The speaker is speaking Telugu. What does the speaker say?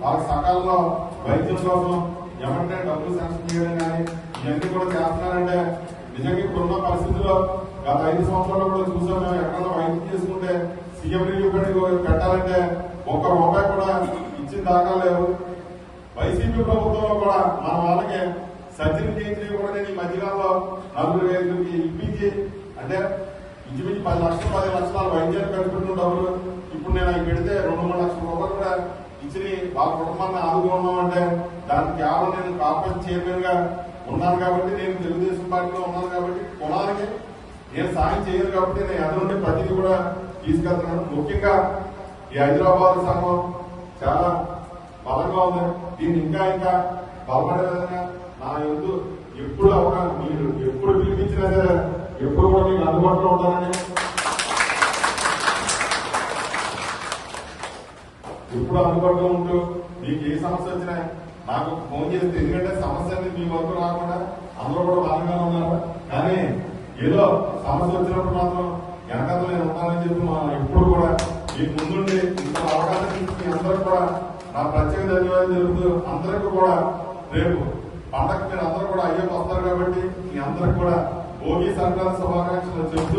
వాళ్ళకి సకాలంలో వైద్యం కోసం ఎవరికైనా డబ్బులు శాంక్షన్ చేయడం కానీ ఇవన్నీ కూడా చేస్తున్నారంటే నిజంగా ఇప్పుడున్న పరిస్థితుల్లో గత 5 సంవత్సరాల్లో కూడా చూసాం. మేము ఎక్కడైనా వైద్యం చేసుకుంటే సీఎం రిలీఫ్ ఫండ్ పెట్టాలంటే ₹1 కూడా ఇచ్చిన దాఖలు లేవు. వైసీపీ ప్రభుత్వంలో కూడా మన వాళ్ళకి సర్జరీ చేయించినవి కూడా నేను ఈ మధ్యకాలంలో 4,500కి ఇప్పించి అంటే ఇంచుమించు 10 లక్షలు 10 లక్షల వైద్యాలు పెట్టుకుంటున్న డబ్బులు ఇప్పుడు నేను అవి పెడితే ₹2-3 లక్షల కూడా ఇచ్చి వాళ్ళ కుటుంబాన్ని ఆదుకున్నామంటే దానికి కేవలం నేను కార్పొరేషన్ చైర్మన్ గా ఉన్నాను కాబట్టి, నేను తెలుగుదేశం పార్టీలో ఉన్నాను కాబట్టి, కులానికి నేను సాయం చేయను కాబట్టి నేను ఎదురుండి ప్రతిదీ కూడా తీసుకెళ్తున్నాను. ముఖ్యంగా ఈ హైదరాబాద్ సంఘం చాలా బలంగా ఉంది. దీన్ని ఇంకా బలపడే విధంగా నా ఎదురు ఎప్పుడు మీరు ఎప్పుడు పిలిపించినా సరే ఎప్పుడు కూడా మీకు అందుబాటులో ఉంటానని, ఎప్పుడు అందుబాటులో ఉంటూ మీకు ఏ సమస్య వచ్చినా నాకు ఫోన్ చేస్తే, ఎందుకంటే సమస్య అనేది మీ వరకు రాకుండా అందరూ కూడా బలంగా ఉన్నారు. కానీ ఏదో సమస్య వచ్చినప్పుడు మాత్రం వెనకాల నేను ఉంటానని చెప్పి మనం ఎప్పుడు కూడా మీకు ముందుండి ఇంత అవకాశం ఇచ్చి అందరూ కూడా నా ప్రత్యేక ధన్యవాదాలు జరుగుతూ అందరికీ కూడా రేపు పండగ మీరు అందరూ కూడా అయ్యప్ప వస్తారు కాబట్టి మీ అందరికి కూడా భోగి సంక్రాంతి శుభాకాంక్షలు చెప్తూ